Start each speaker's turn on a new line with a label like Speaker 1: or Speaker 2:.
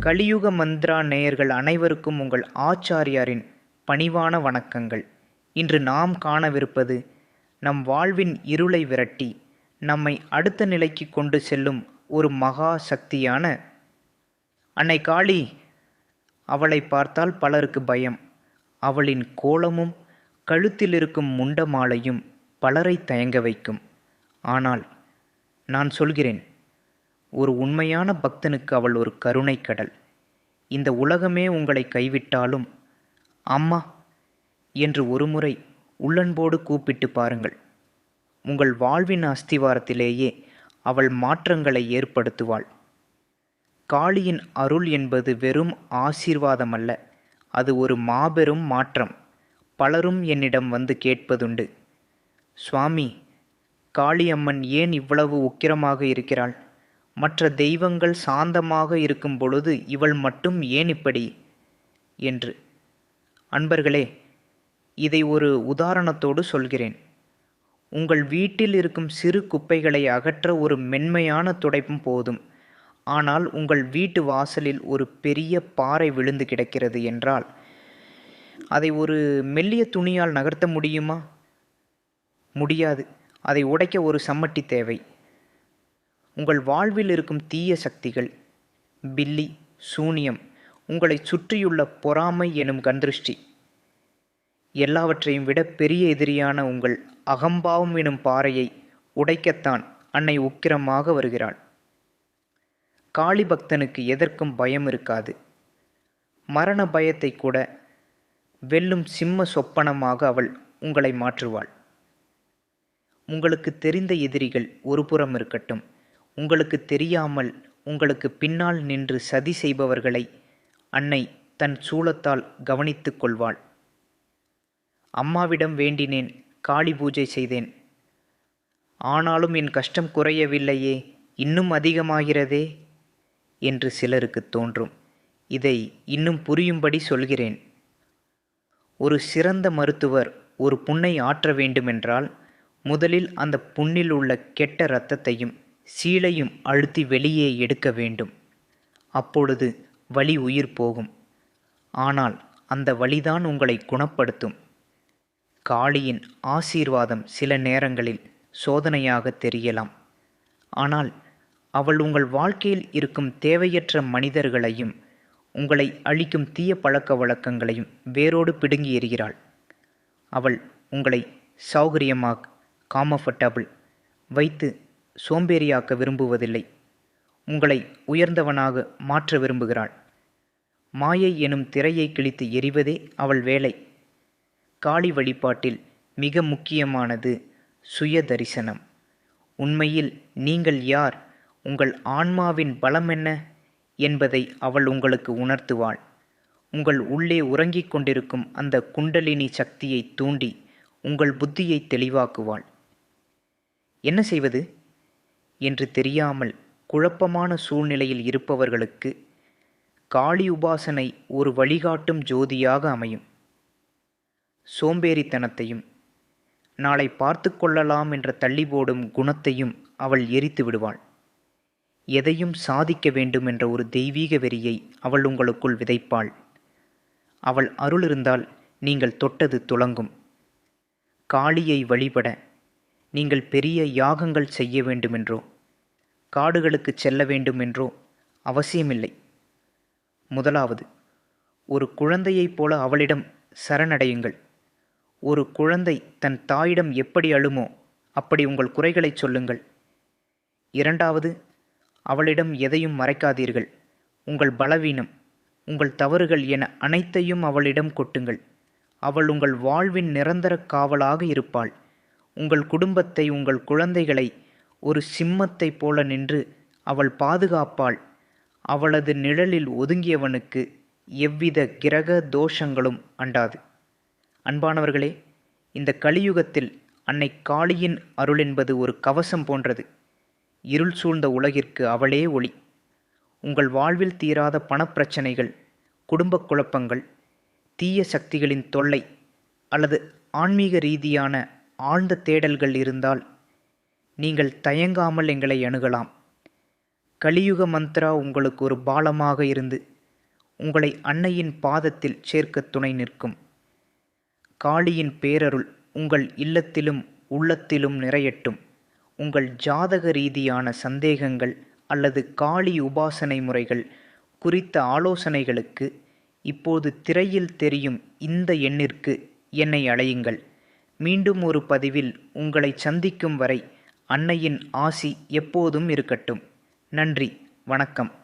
Speaker 1: கலியுக மந்த்ரா நேயர்கள் அனைவருக்கும் உங்கள் ஆச்சாரியாரின் பணிவான வணக்கங்கள். இன்று நாம் காணவிருப்பது நம் வாழ்வின் இருளை விரட்டி நம்மை அடுத்த நிலைக்கு கொண்டு செல்லும் ஒரு மகா சக்தியான அன்னை காளி. அவளை பார்த்தால் பலருக்கு பயம். அவளின் கோலமும் கழுத்தில் இருக்கும் முண்ட மாலையும் பலரை தயங்க வைக்கும். ஆனால் நான் சொல்கிறேன், ஒரு உண்மையான பக்தனுக்கு அவள் ஒரு கருணை கடல். இந்த உலகமே உங்களை கைவிட்டாலும் அம்மா என்று ஒருமுறை உள்ளன்போடு கூப்பிட்டு பாருங்கள். உங்கள் வாழ்வின் அஸ்திவாரத்திலேயே அவள் மாற்றங்களை ஏற்படுத்துவாள். காளியின் அருள் என்பது வெறும் ஆசீர்வாதமல்ல, அது ஒரு மாபெரும் மாற்றம். பலரும் என்னிடம் வந்து கேட்பதுண்டு, சுவாமி, காளியம்மன் ஏன் இவ்வளவு உக்கிரமாக இருக்கிறாள்? மற்ற தெய்வங்கள் சாந்தமாக இருக்கும் பொழுது இவள் மட்டும் ஏன் இப்படி என்று. அன்பர்களே, இதை ஒரு உதாரணத்தோடு சொல்கிறேன். உங்கள் வீட்டில் இருக்கும் சிறு குப்பைகளை அகற்ற ஒரு மென்மையான துடைப்பும் போதும். ஆனால் உங்கள் வீட்டு வாசலில் ஒரு பெரிய பாறை விழுந்து கிடக்கிறது என்றால் அதை ஒரு மெல்லிய துணியால் நகர்த்த முடியுமா? முடியாது. அதை உடைக்க ஒரு சம்மட்டி தேவை. உங்கள் வாழ்வில் இருக்கும் தீய சக்திகள், பில்லி, சூனியம், உங்களை சுற்றியுள்ள பொறாமை எனும் கண்திருஷ்டி, எல்லாவற்றையும் விட பெரிய எதிரியான உங்கள் அகம்பாவம் எனும் பாறையை உடைக்கத்தான் அன்னை உக்கிரமாக வருகிறாள். காளி பக்தனுக்கு எதற்கும் பயம் இருக்காது. மரண பயத்தை கூட வெல்லும் சிம்ம சொப்பனமாக அவள் உங்களை மாற்றுவாள். உங்களுக்கு தெரிந்த எதிரிகள் ஒரு புறம் இருக்கட்டும், உங்களுக்கு தெரியாமல் உங்களுக்கு பின்னால் நின்று சதி செய்பவர்களை அன்னை தன் சூலத்தால் கவனித்துக் கொள்வாள். அம்மாவிடம் வேண்டினேன், காளி பூஜை செய்தேன், ஆனாலும் என் கஷ்டம் குறையவில்லையே, இன்னும் அதிகமாகிறதே என்று சிலருக்கு தோன்றும். இதை இன்னும் புரியும்படி சொல்கிறேன். ஒரு சிறந்த மருத்துவர் ஒரு புண்ணை ஆற்ற வேண்டுமென்றால் முதலில் அந்த புண்ணில் உள்ள கெட்ட இரத்தத்தையும் சீலையும் அழுத்தி வெளியே எடுக்க வேண்டும். அப்பொழுது வலி உயிர் போகும். ஆனால் அந்த வலிதான் உங்களை குணப்படுத்தும். காளியின் ஆசீர்வாதம் சில நேரங்களில் சோதனையாக தெரியலாம். ஆனால் அவள் உங்கள் வாழ்க்கையில் இருக்கும் தேவையற்ற மனிதர்களையும் உங்களை அழிக்கும் தீய பழக்க வழக்கங்களையும் வேரோடு பிடுங்கி எறிகிறாள். அவள் உங்களை சௌகரியமாக காமஃபர்டபுள் வைத்து சோம்பேறியாக்க விரும்புவதில்லை. உங்களை உயர்ந்தவனாக மாற்ற விரும்புகிறாள். மாயை எனும் திரையை கிழித்து எறிவதே அவள் வேலை. காளி வழிபாட்டில் மிக முக்கியமானது சுய தரிசனம். உண்மையில் நீங்கள் யார், உங்கள் ஆன்மாவின் பலம் என்ன என்பதை அவள் உங்களுக்கு உணர்த்துவாள். உங்கள் உள்ளே உறங்கிக் கொண்டிருக்கும் அந்த குண்டலினி சக்தியை தூண்டி உங்கள் புத்தியை தெளிவாக்குவாள். என்ன செய்வது என்று தெரியாமல் குழப்பமான சூழ்நிலையில் இருப்பவர்களுக்கு காளி உபாசனை ஒரு வழிகாட்டும் ஜோதியாக அமையும். சோம்பேறித்தனத்தையும் நாளை பார்த்து கொள்ளலாம் என்ற தள்ளி போடும் குணத்தையும் அவள் எரித்து விடுவாள். எதையும் சாதிக்க வேண்டும் என்ற ஒரு தெய்வீக வெறியை அவள் உங்களுக்குள் விதைப்பாள். அவள் அருள் இருந்தால் நீங்கள் தொட்டது துலங்கும். காளியை வழிபட நீங்கள் பெரிய யாகங்கள் செய்ய வேண்டுமென்றோ காடுகளுக்கு செல்ல வேண்டுமென்றோ அவசியமில்லை. முதலாவது, ஒரு குழந்தையைப் போல அவளிடம் சரணடையுங்கள். ஒரு குழந்தை தன் தாயிடம் எப்படி அழுமோ அப்படி உங்கள் குறைகளை சொல்லுங்கள். இரண்டாவது, அவளிடம் எதையும் மறைக்காதீர்கள். உங்கள் பலவீனம், உங்கள் தவறுகள் என அனைத்தையும் அவளிடம் கொட்டுங்கள். அவள் உங்கள் வாழ்வின் நிரந்தர காவலாக இருப்பாள். உங்கள் குடும்பத்தை, உங்கள் குழந்தைகளை ஒரு சிம்மத்தைப் போல நின்று அவள் பாதுகாப்பாள். அவளது நிழலில் ஒதுங்கியவனுக்கு எவ்வித கிரக தோஷங்களும் அண்டாது. அன்பானவர்களே, இந்த கலியுகத்தில் அன்னை காளியின் அருள் என்பது ஒரு கவசம் போன்றது. இருள் சூழ்ந்த உலகிற்கு அவளே ஒளி. உங்கள் வாழ்வில் தீராத பணப்பிரச்சனைகள், குடும்ப குழப்பங்கள், தீய சக்திகளின் தொல்லை அல்லது ஆன்மீக ரீதியான ஆழ்ந்த தேடல்கள் இருந்தால் நீங்கள் தயங்காமல் எங்களை அணுகலாம். கலியுக மந்த்ரா உங்களுக்கு ஒரு பாலமாக இருந்து உங்களை அன்னையின் பாதத்தில் சேர்க்க துணை நிற்கும். காளியின் பேரருள் உங்கள் இல்லத்திலும் உள்ளத்திலும் நிறையட்டும். உங்கள் ஜாதக ரீதியான சந்தேகங்கள் அல்லது காளி உபாசனை முறைகள் குறித்த ஆலோசனைகளுக்கு இப்போது திரையில் தெரியும் இந்த எண்ணிற்கு என்னை அழையுங்கள். மீண்டும் ஒரு பதிவில் உங்களை சந்திக்கும் வரை அன்னையின் ஆசி எப்போதும் இருக்கட்டும். நன்றி, வணக்கம்.